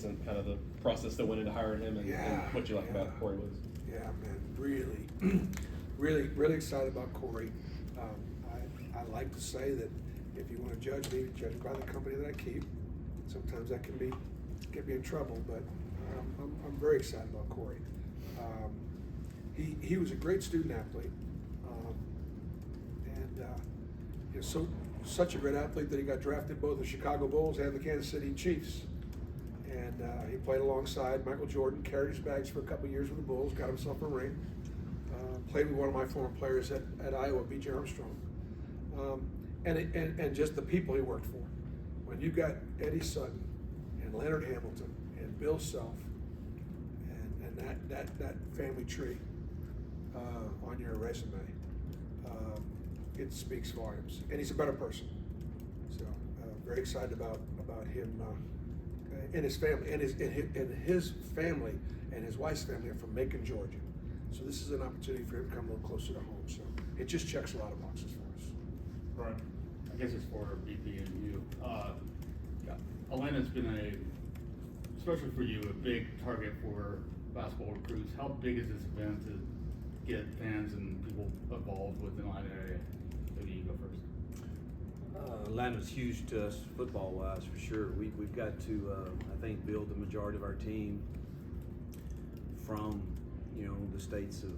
and kind of the process that went into hiring him and what you like about Corey was. Yeah, man, really excited about Corey. I like to say that if you want to judge me, judge by the company that I keep. Sometimes that can get me in trouble, but I'm very excited about Corey. He was a great student athlete, and such a great athlete that he got drafted both the Chicago Bulls and the Kansas City Chiefs. And he played alongside Michael Jordan, carried his bags for a couple of years with the Bulls, got himself a ring. Played with one of my former players at Iowa, B.J. Armstrong. And just the people he worked for. When you got Eddie Sutton and Leonard Hamilton and Bill Self and that family tree on your resume, it speaks volumes. And he's a better person. So very excited about him and his family, and his family and his wife's family are from Macon, Georgia. So this is an opportunity for him to come a little closer to home. So it just checks a lot of boxes for us. Right. I guess it's for BP and you. Atlanta's been especially for you, a big target for basketball recruits. How big is this event to get fans and people involved with the Atlanta area? Maybe you go first. Atlanta's huge to us football-wise, for sure. We've got to, I think, build the majority of our team from, the states of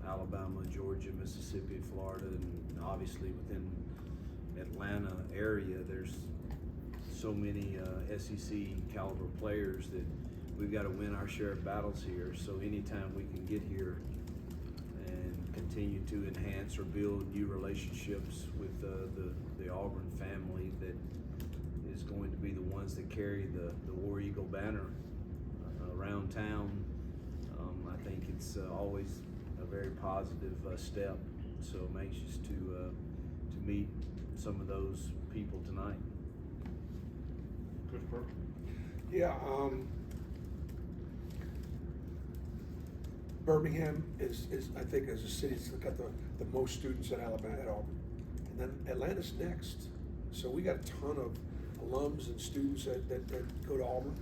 Alabama, Georgia, Mississippi, Florida, and obviously within Atlanta area, there's so many SEC caliber players that we've got to win our share of battles here. So anytime we can get here and continue to enhance or build new relationships with the Auburn family that is going to be the ones that carry the War Eagle banner around town, I think it's always a very positive step. So I'm anxious to meet some of those people tonight. Coach Burke? Yeah, Birmingham is I think as a city, it's got the most students at Alabama at Auburn, and then Atlanta's next. So we got a ton of alums and students that go to Auburn,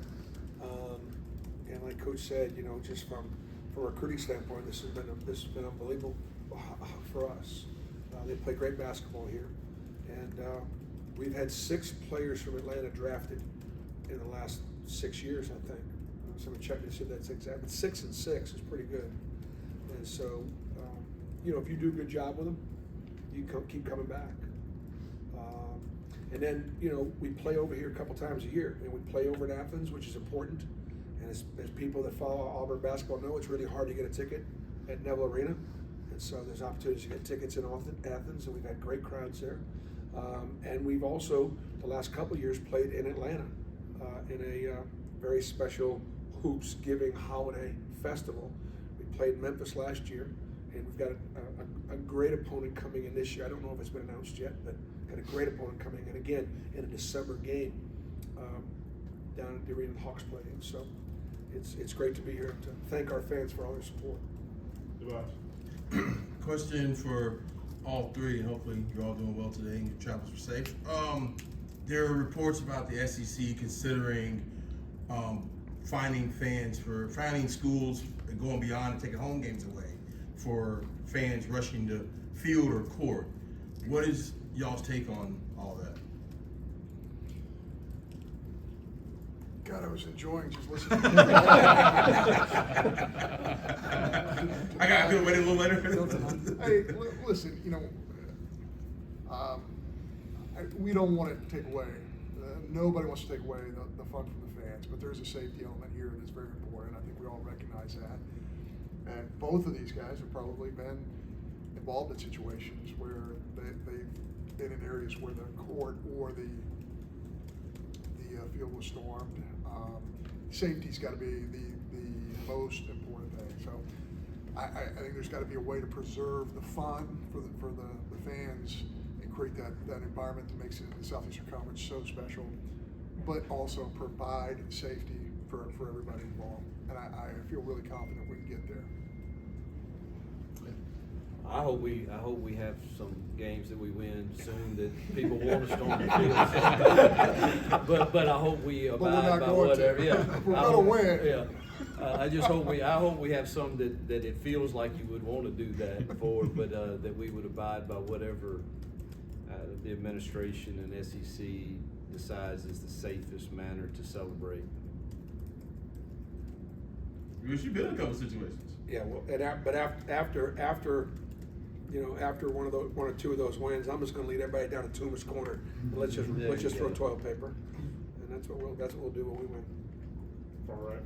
and like Coach said, just from a recruiting standpoint, this has been unbelievable for us. They play great basketball here, and we've had 6 players from Atlanta drafted in the last 6 years, I think. Someone checked and said that's exact, but 6 and 6 is pretty good. And so, if you do a good job with them, you keep coming back. And then, we play over here a couple times a year, and we play over in Athens, which is important. And as people that follow Auburn basketball know, it's really hard to get a ticket at Neville Arena. And so there's opportunities to get tickets in Athens, and we've had great crowds there. And we've also, the last couple of years, played in Atlanta in a very special Hoops Giving Holiday Festival. We played Memphis last year, and we've got a great opponent coming in this year. I don't know if it's been announced yet, but got a great opponent coming in again in a December game down at the Arena the Hawks play in. So it's great to be here to thank our fans for all their support. Question for all three, and hopefully you're all doing well today and your travels were safe. There are reports about the SEC considering finding schools and going beyond and taking home games away for fans rushing to field or court. What is y'all's take on all that? God, I was enjoying just listening. I got to wait a little later. Hey, listen, we don't want it to take away. Nobody wants to take away the fun from the fans, but there's a safety element here that's very important. I think we all recognize that. And both of these guys have probably been involved in situations where they've been in areas where the court or the field was stormed. Safety's got to be the most important thing. So I think there's got to be a way to preserve the fun for the fans and create that environment that makes it in the Southeastern Conference so special, but also provide safety for everybody involved. And I feel really confident we can get there. I hope we have some games that we win soon that people want us on the field. But I hope we But we're abide not by going to. whatever. Yeah, We're I gonna hope- win. Yeah, I just hope we have some that it feels like you would want to do that for, but that we would abide by whatever the administration and SEC decides is the safest manner to celebrate. Because you've been in a couple situations. Yeah, well, but after one or two of those wins, I'm just gonna lead everybody down to Toomer's corner, and let's just throw toilet paper, and that's what we'll do when we win. All right.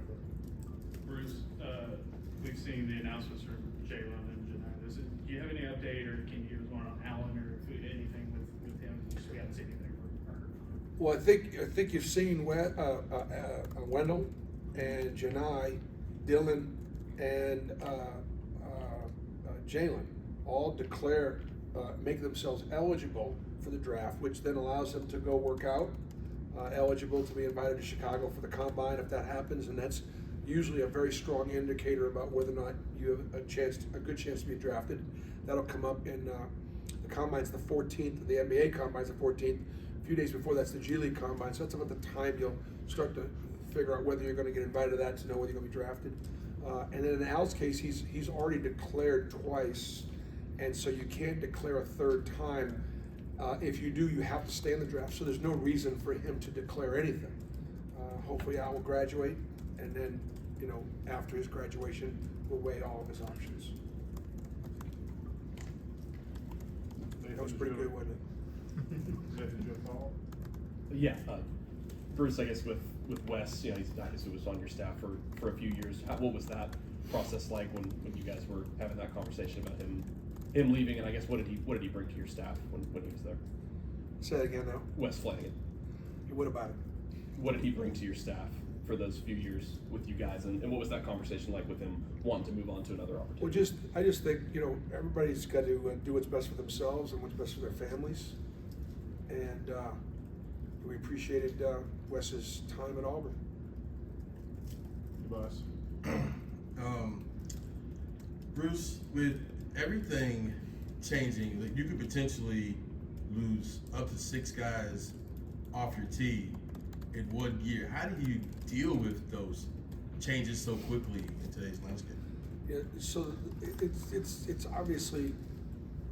Bruce, we've seen the announcements from Jalen and Janai. Do you have any update, or can you give us one on Allen, or anything with him? Just we haven't seen anything from her. Well, I think you've seen Wendell and Janai, Dylan, and Jalen all declare, make themselves eligible for the draft, which then allows them to go work out, eligible to be invited to Chicago for the combine if that happens, and that's usually a very strong indicator about whether or not you have a good chance to be drafted. That'll come up in the combine's the 14th, the NBA combine's the 14th. A few days before that's the G League combine, so that's about the time you'll start to figure out whether you're going to get invited to that, to know whether you're going to be drafted. And then in Al's case, he's already declared twice, and so you can't declare a third time. If you do, you have to stay in the draft, so there's no reason for him to declare anything. Hopefully Al will graduate, and then, after his graduation, we'll weigh all of his options. That was pretty good, wasn't it? Nathan, your thought? Yeah, Bruce, I guess with Wes, he's obviously was on your staff for a few years. What was that process like when you guys were having that conversation about him leaving? And I guess what did he bring to your staff when he was there? Say that again now. Wes Flanagan. What about it? What did he bring to your staff for those few years with you guys, and what was that conversation like with him wanting to move on to another opportunity? Well, I just think, everybody's got to do what's best for themselves and what's best for their families. And we appreciated Wes's time at Auburn. Bus. Bruce, with everything changing, like you could potentially lose up to 6 guys off your team in 1 year. How do you deal with those changes so quickly in today's landscape? Yeah, so it's obviously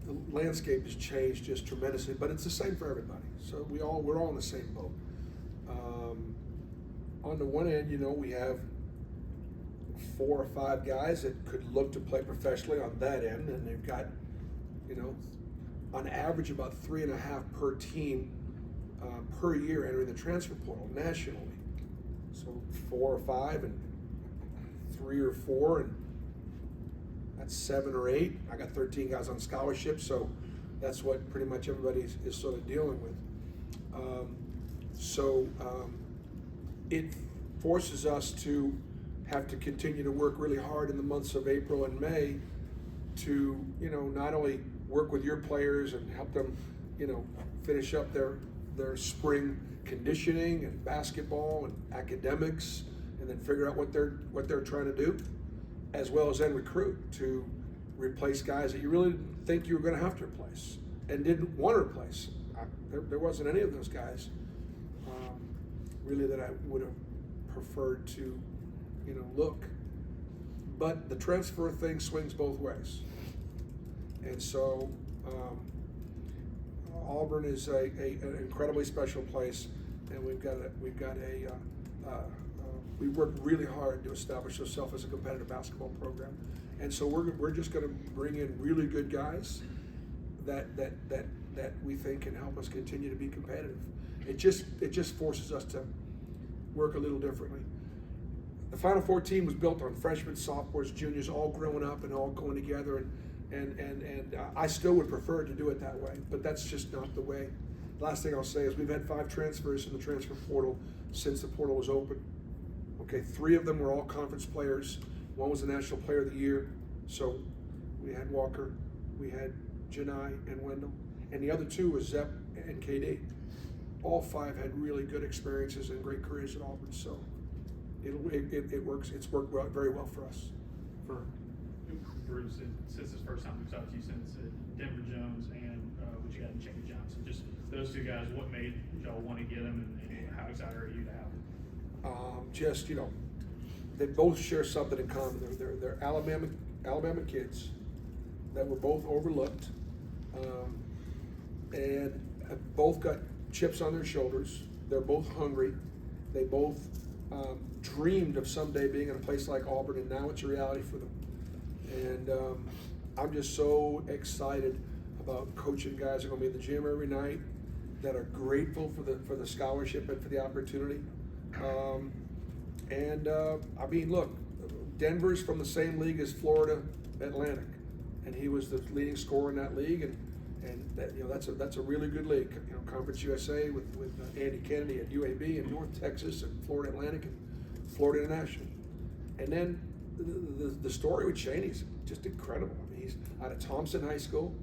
the landscape has changed just tremendously, but it's the same for everybody. So we're all in the same boat. On the one end, we have 4 or 5 guys that could look to play professionally on that end, and they've got, on average about 3.5 per team per year entering the transfer portal nationally. So 4 or 5 and 3 or 4, and that's 7 or 8. I got 13 guys on scholarship, so that's what pretty much everybody is sort of dealing with. It forces us to have to continue to work really hard in the months of April and May to, not only work with your players and help them, finish up their spring conditioning and basketball and academics, and then figure out what they're trying to do, as well as then recruit to replace guys that you really didn't think you were going to have to replace and didn't want to replace. There wasn't any of those guys really that I would have preferred to, look. But the transfer thing swings both ways, and so Auburn is an incredibly special place, and we've worked really hard to establish ourselves as a competitive basketball program, and so we're just going to bring in really good guys that we think can help us continue to be competitive. It just forces us to work a little differently. The Final Four team was built on freshmen, sophomores, juniors, all growing up and all going together, and I still would prefer to do it that way, but that's just not the way. Last thing I'll say is we've had 5 transfers in the transfer portal since the portal was open. Okay, 3 of them were all conference players. 1 was the National Player of the Year. So we had Walker, we had Janai and Wendell, and the other 2 was Zepp and KD. All 5 had really good experiences and great careers at Auburn. So it works. It's worked very well for us. Bruce, since his first time we've talked to you, since Denver Jones and what you got in Jamie Johnson, just those two guys, what made y'all want to get them, and how excited are you to have them? Just, you know, they both share something in common. They're Alabama kids that were both overlooked, and have both got chips on their shoulders. They're both hungry. They both dreamed of someday being in a place like Auburn, and now it's a reality for them. And I'm just so excited about coaching guys who are going to be in the gym every night, that are grateful for the scholarship and for the opportunity. I mean, look, Denver's from the same league as Florida Atlantic, and he was the leading scorer in that league, and that, you know, that's a really good league. You know, Conference USA with Andy Kennedy at UAB and North Texas and Florida Atlantic and Florida International. And then the story with Chaney's just incredible. I mean, he's out of Thompson High School,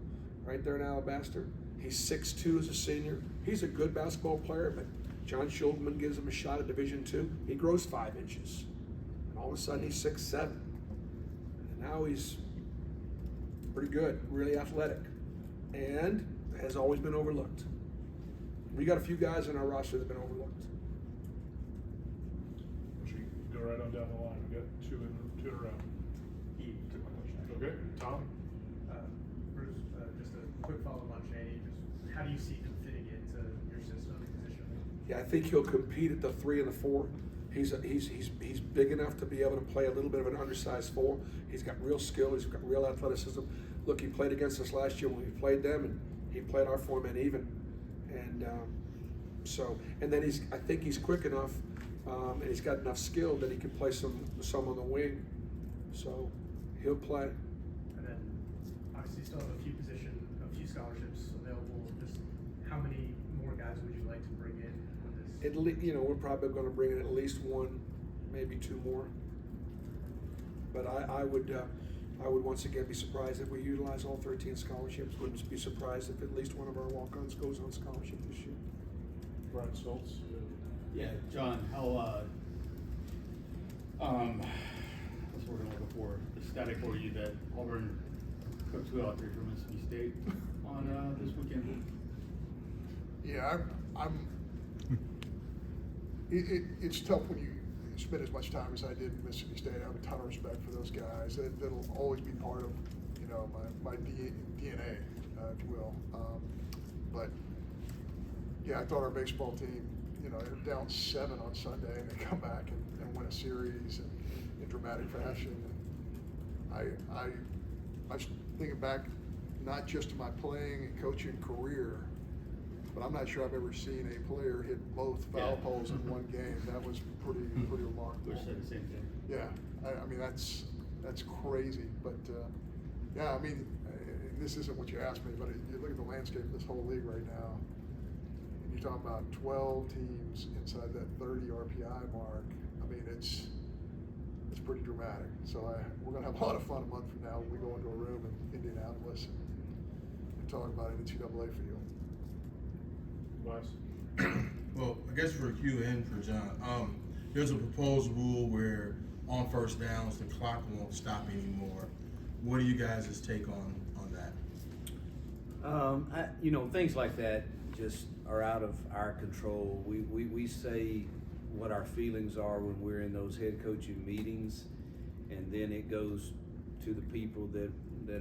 right there in Alabaster. He's 6'2" as a senior. He's a good basketball player, but John Schulman gives him a shot at Division II. He grows 5 inches. And all of a sudden he's 6'7". And now he's pretty good, really athletic, and has always been overlooked. We got a few guys in our roster that have been overlooked. Should we go right on down the line? We got two in a row. He took my question. Okay, Tom? Bruce, just a quick follow-up on Chaney. Just how do you see him fitting into your system and positionally? Yeah, I think he'll compete at the 3 and the 4. He's big enough to be able to play a little bit of an undersized 4. He's got real skill. He's got real athleticism. Look, he played against us last year when we played them, and he played our format even. And and then I think he's quick enough, and he's got enough skill that he can play some on the wing. So he'll play. And then obviously still have a few scholarships available. Just how many more guys would you like to bring in with this? You know, we're probably going to bring in at least 1, maybe 2 more. But I would once again be surprised if we utilize all 13 scholarships. Wouldn't be surprised if at least one of our walk-ons goes on scholarship this year. Brian Stoltz? Yeah, John, how, what's the word I'm looking for? Ecstatic for you that Auburn took 2 out of 3 from Mississippi State on this weekend? Yeah, it's tough when you spend as much time as I did in Mississippi State. I have a ton of respect for those guys. That'll always be part of, you know, my DNA, if you will. But yeah, I thought our baseball team, you know, they're down 7 on Sunday, and they come back and win a series in dramatic fashion. And I was thinking back not just to my playing and coaching career, but I'm not sure I've ever seen a player hit both foul poles in one game. That was pretty remarkable. Wish said the same thing. Yeah, I mean that's crazy. But yeah, I mean this isn't what you asked me, but you look at the landscape of this whole league right now, and you're talking about 12 teams inside that 30 RPI mark. I mean it's pretty dramatic. So we're gonna have a lot of fun a month from now when we go into a room in Indianapolis and talk about an NCAA field. Well, I guess for Hugh and for John, there's a proposed rule where on first downs the clock won't stop anymore. What are you guys' take on that? You know, things like that just are out of our control. We say what our feelings are when we're in those head coaching meetings, and then it goes to the people that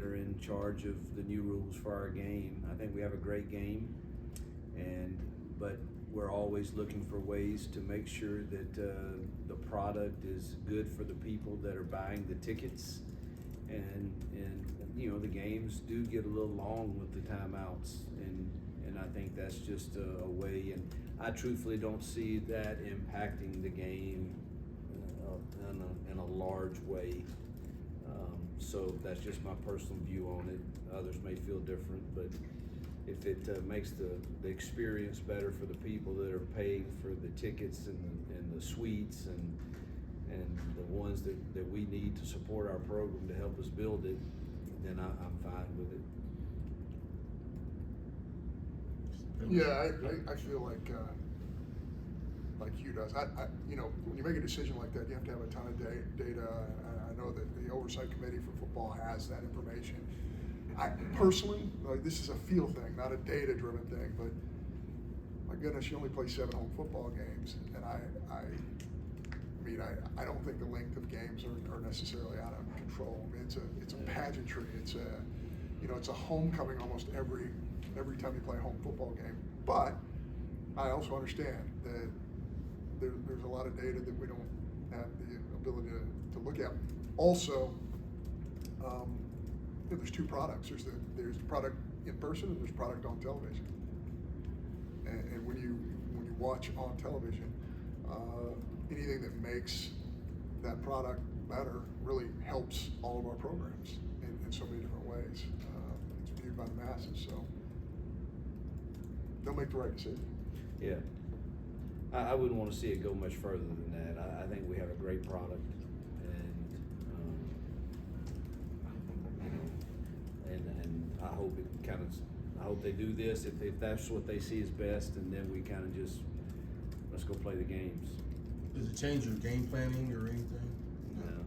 are in charge of the new rules for our game. I think we have a great game, but we're always looking for ways to make sure that the product is good for the people that are buying the tickets, and you know, the games do get a little long with the timeouts, and I think that's just a way, and I truthfully don't see that impacting the game in a large way. So that's just my personal view on it. Others may feel different, but if it makes the experience better for the people that are paying for the tickets and the suites and the ones that we need to support our program to help us build it, then I'm fine with it. Yeah, I feel like like Hugh does. When you make a decision like that, you have to have a ton of data. I know that the oversight committee for football has that information. I personally, like, this is a feel thing, not a data-driven thing, but my goodness, you only play 7 home football games, and I don't think the length of games are necessarily out of control. I mean, it's a pageantry. It's a homecoming almost every time you play a home football game. But I also understand that there's a lot of data that we don't have the ability to look at. Also, there's 2 products. There's the product in person and there's product on television. And when you watch on television, anything that makes that product better really helps all of our programs in so many different ways. It's viewed by the masses, so they'll make the right decision. Yeah. I wouldn't want to see it go much further than that. I think we have a great product, and I hope it kind of. I hope they do this if that's what they see as best, and then we kind of just let's go play the games. Does it change your game planning or anything? No.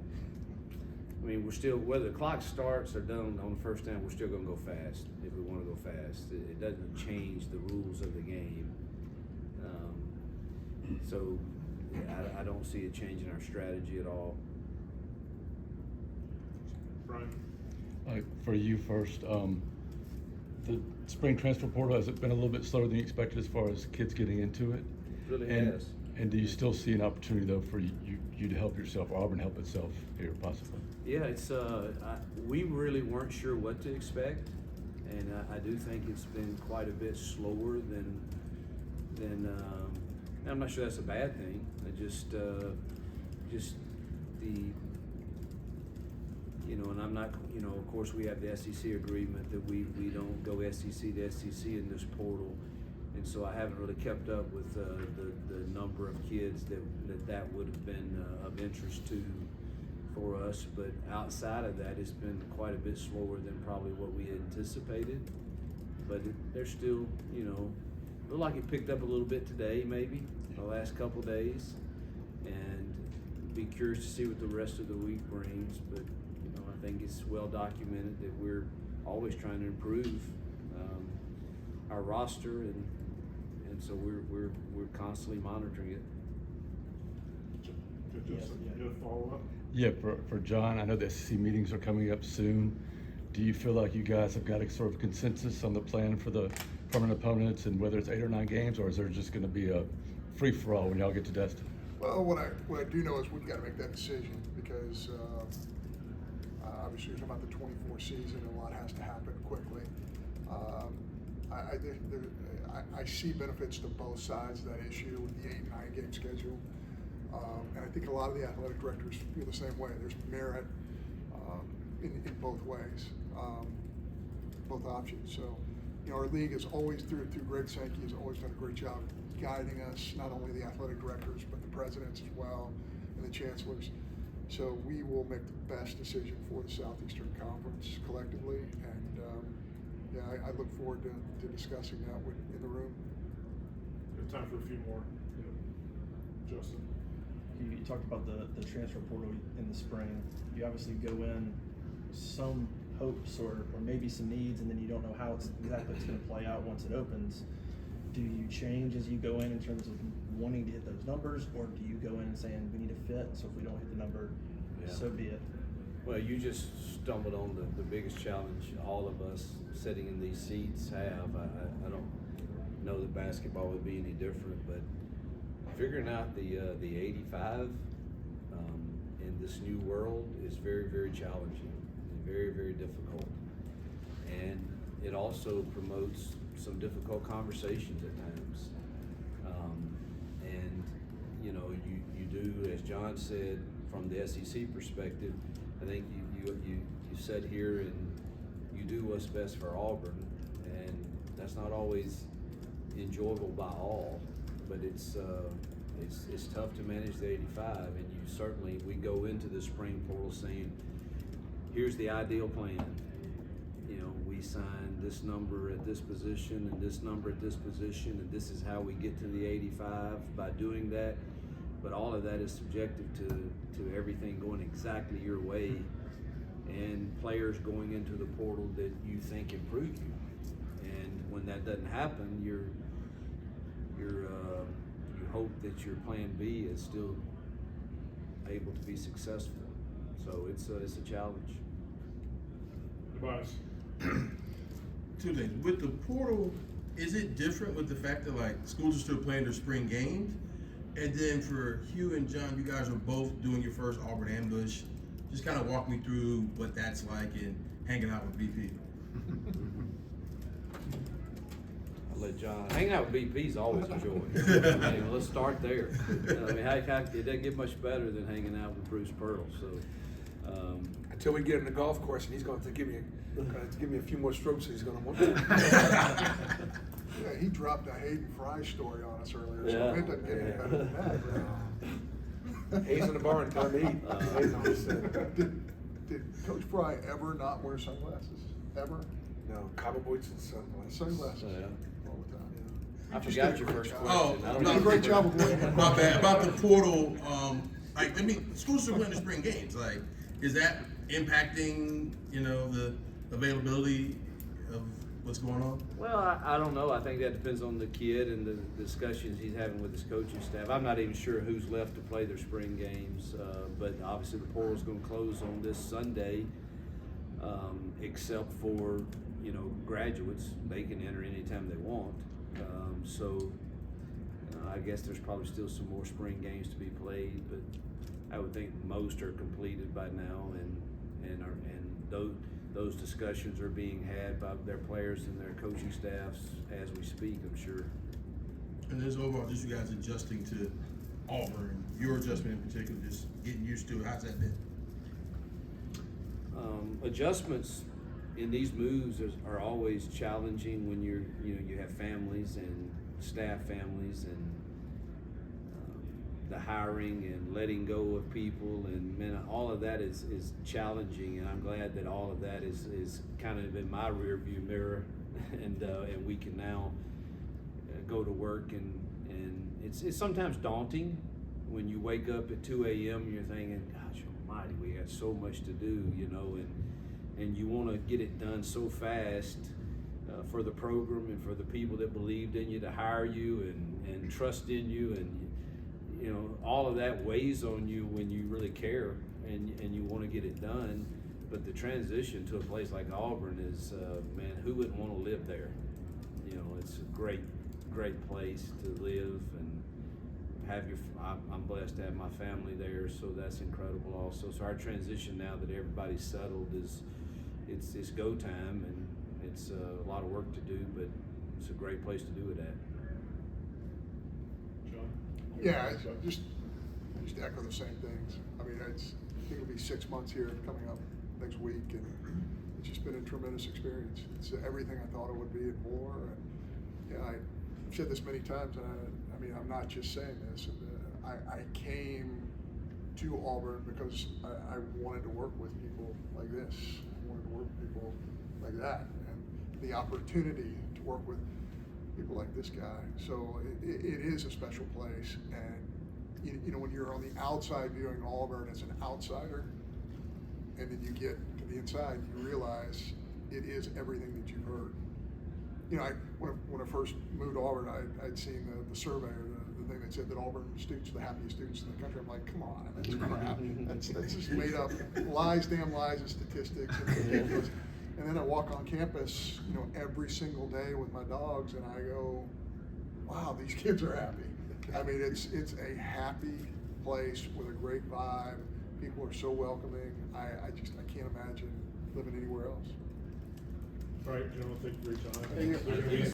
I mean, we're still, whether the clock starts or done on the first down, we're still going to go fast if we want to go fast. It doesn't change the rules of the game. So I don't see it changing our strategy at all. Brian? For you first, the spring transfer portal, has it been a little bit slower than you expected as far as kids getting into it? It really has. And do you still see an opportunity though for you to help yourself, or Auburn help itself here possibly? Yeah, it's we really weren't sure what to expect, and I do think it's been quite a bit slower than I'm not sure that's a bad thing. Just the and I'm not, of course we have the SEC agreement that we don't go SEC to SEC in this portal, and so I haven't really kept up with the number of kids that would have been of interest to for us. But outside of that, it's been quite a bit slower than probably what we had anticipated. But they're still, look like it picked up a little bit today, maybe the last couple days, and be curious to see what the rest of the week brings. But I think it's well documented that we're always trying to improve our roster, and so we're constantly monitoring it. You have follow-up? Yeah, for John, I know the SEC meetings are coming up soon. Do you feel like you guys have got a sort of consensus on the plan for the permanent opponents, and whether it's 8 or 9 games, or is there just going to be a free-for-all when y'all get to Destin? Well, what I do know is we've got to make that decision because obviously you're talking about the 24 season, and a lot has to happen quickly. I see benefits to both sides of that issue with the 8 and 9 game schedule, and I think a lot of the athletic directors feel the same way. There's merit in both ways, both options. So, our league is always through Greg Sankey has always done a great job guiding us, not only the athletic directors but the presidents as well and the chancellors. So we will make the best decision for the Southeastern Conference collectively, and I look forward to discussing that in the room. We have time for a few more. Justin? You talked about the transfer portal in the spring. You obviously go in some hopes or maybe some needs, and then you don't know how exactly it's going to play out once it opens. Do you change as you go in terms of wanting to hit those numbers, or do you go in and saying we need to fit, so if we don't hit the number, so be it? Well, you just stumbled on the biggest challenge all of us sitting in these seats have. I don't know that basketball would be any different, but figuring out the 85 in this new world is very, very challenging and very, very difficult. And it also promotes some difficult conversations at times. And you do, as John said, from the SEC perspective, I think you sit here and you do what's best for Auburn, and that's not always enjoyable by all, but it's tough to manage the 85, and we go into the spring portal saying, here's the ideal plan. we sign this number at this position and this number at this position, and this is how we get to the 85 by doing that. But all of that is subjective to everything going exactly your way, and players going into the portal that you think improve you. And when that doesn't happen, you hope that your plan B is still able to be successful. So it's a challenge. Tobias? Two things. With the portal, is it different with the fact that like schools are still playing their spring games? And then for Hugh and John, you guys are both doing your first Auburn Ambush. Just kind of walk me through what that's like and hanging out with BP. I'll let John. Hanging out with BP is always a joy. I mean, let's start there. I mean, it doesn't get much better than hanging out with Bruce Pearl. So. Until we get him to the golf course, and he's going to give me a few more strokes that he's going to want to. Yeah, he dropped a Hayden Fry story on us earlier, so Yeah. it doesn't get any better than that. Right? Hayes in the barn, time to eat. Did Coach Fry ever not wear sunglasses? Ever? No, cowboy boots and sunglasses. Sunglasses. Yeah. All the time. I forgot your first question. Oh, I don't no, You did a great job of winning. My bad. About the portal, like, I mean, schools are playing the spring games. Like, is that impacting, the availability of what's going on? Well, I don't know. I think that depends on the kid and the discussions he's having with his coaching staff. I'm not even sure who's left to play their spring games, but obviously the portal's going to close on this Sunday, except for graduates. They can enter anytime they want. So I guess there's probably still some more spring games to be played, but I would think most are completed by now, and those discussions are being had by their players and their coaching staffs as we speak, I'm sure. And there's overall just you guys adjusting to Auburn, your adjustment in particular, just getting used to it. How's that been? Adjustments in these moves are always challenging when you have families and staff families, and the hiring and letting go of people, and all of that is challenging, and I'm glad that all of that is kind of in my rear view mirror, and we can now go to work, and it's sometimes daunting when you wake up at 2 a.m. and you're thinking, gosh almighty, we got so much to do, and you want to get it done so fast for the program and for the people that believed in you to hire you and trust in you, and all of that weighs on you when you really care and you want to get it done. But the transition to a place like Auburn is, man, who wouldn't want to live there? It's a great place to live, and I'm blessed to have my family there, so that's incredible also. So our transition now that everybody's settled it's go time, and it's a lot of work to do, but it's a great place to do it at. Yeah, just echo the same things. I mean, I think it'll be 6 months here coming up next week, and it's just been a tremendous experience. It's everything I thought it would be and more. And I've said this many times, and I mean, I'm not just saying this. I came to Auburn because I wanted to work with people like this. I wanted to work with people like that, and the opportunity to work with people like this guy. So it is a special place, and when you're on the outside viewing Auburn as an outsider, and then you get to the inside, you realize it is everything that you've heard. When I first moved to Auburn, I'd seen the survey, or the thing that said that Auburn students are the happiest students in the country. I'm like, come on, that's crap. That's just made up lies, damn lies, and statistics. And ridiculous. And then I walk on campus, every single day with my dogs, and I go, wow, these kids are happy. I mean, it's a happy place with a great vibe. People are so welcoming. I can't imagine living anywhere else. All right, gentlemen, thank you for your time.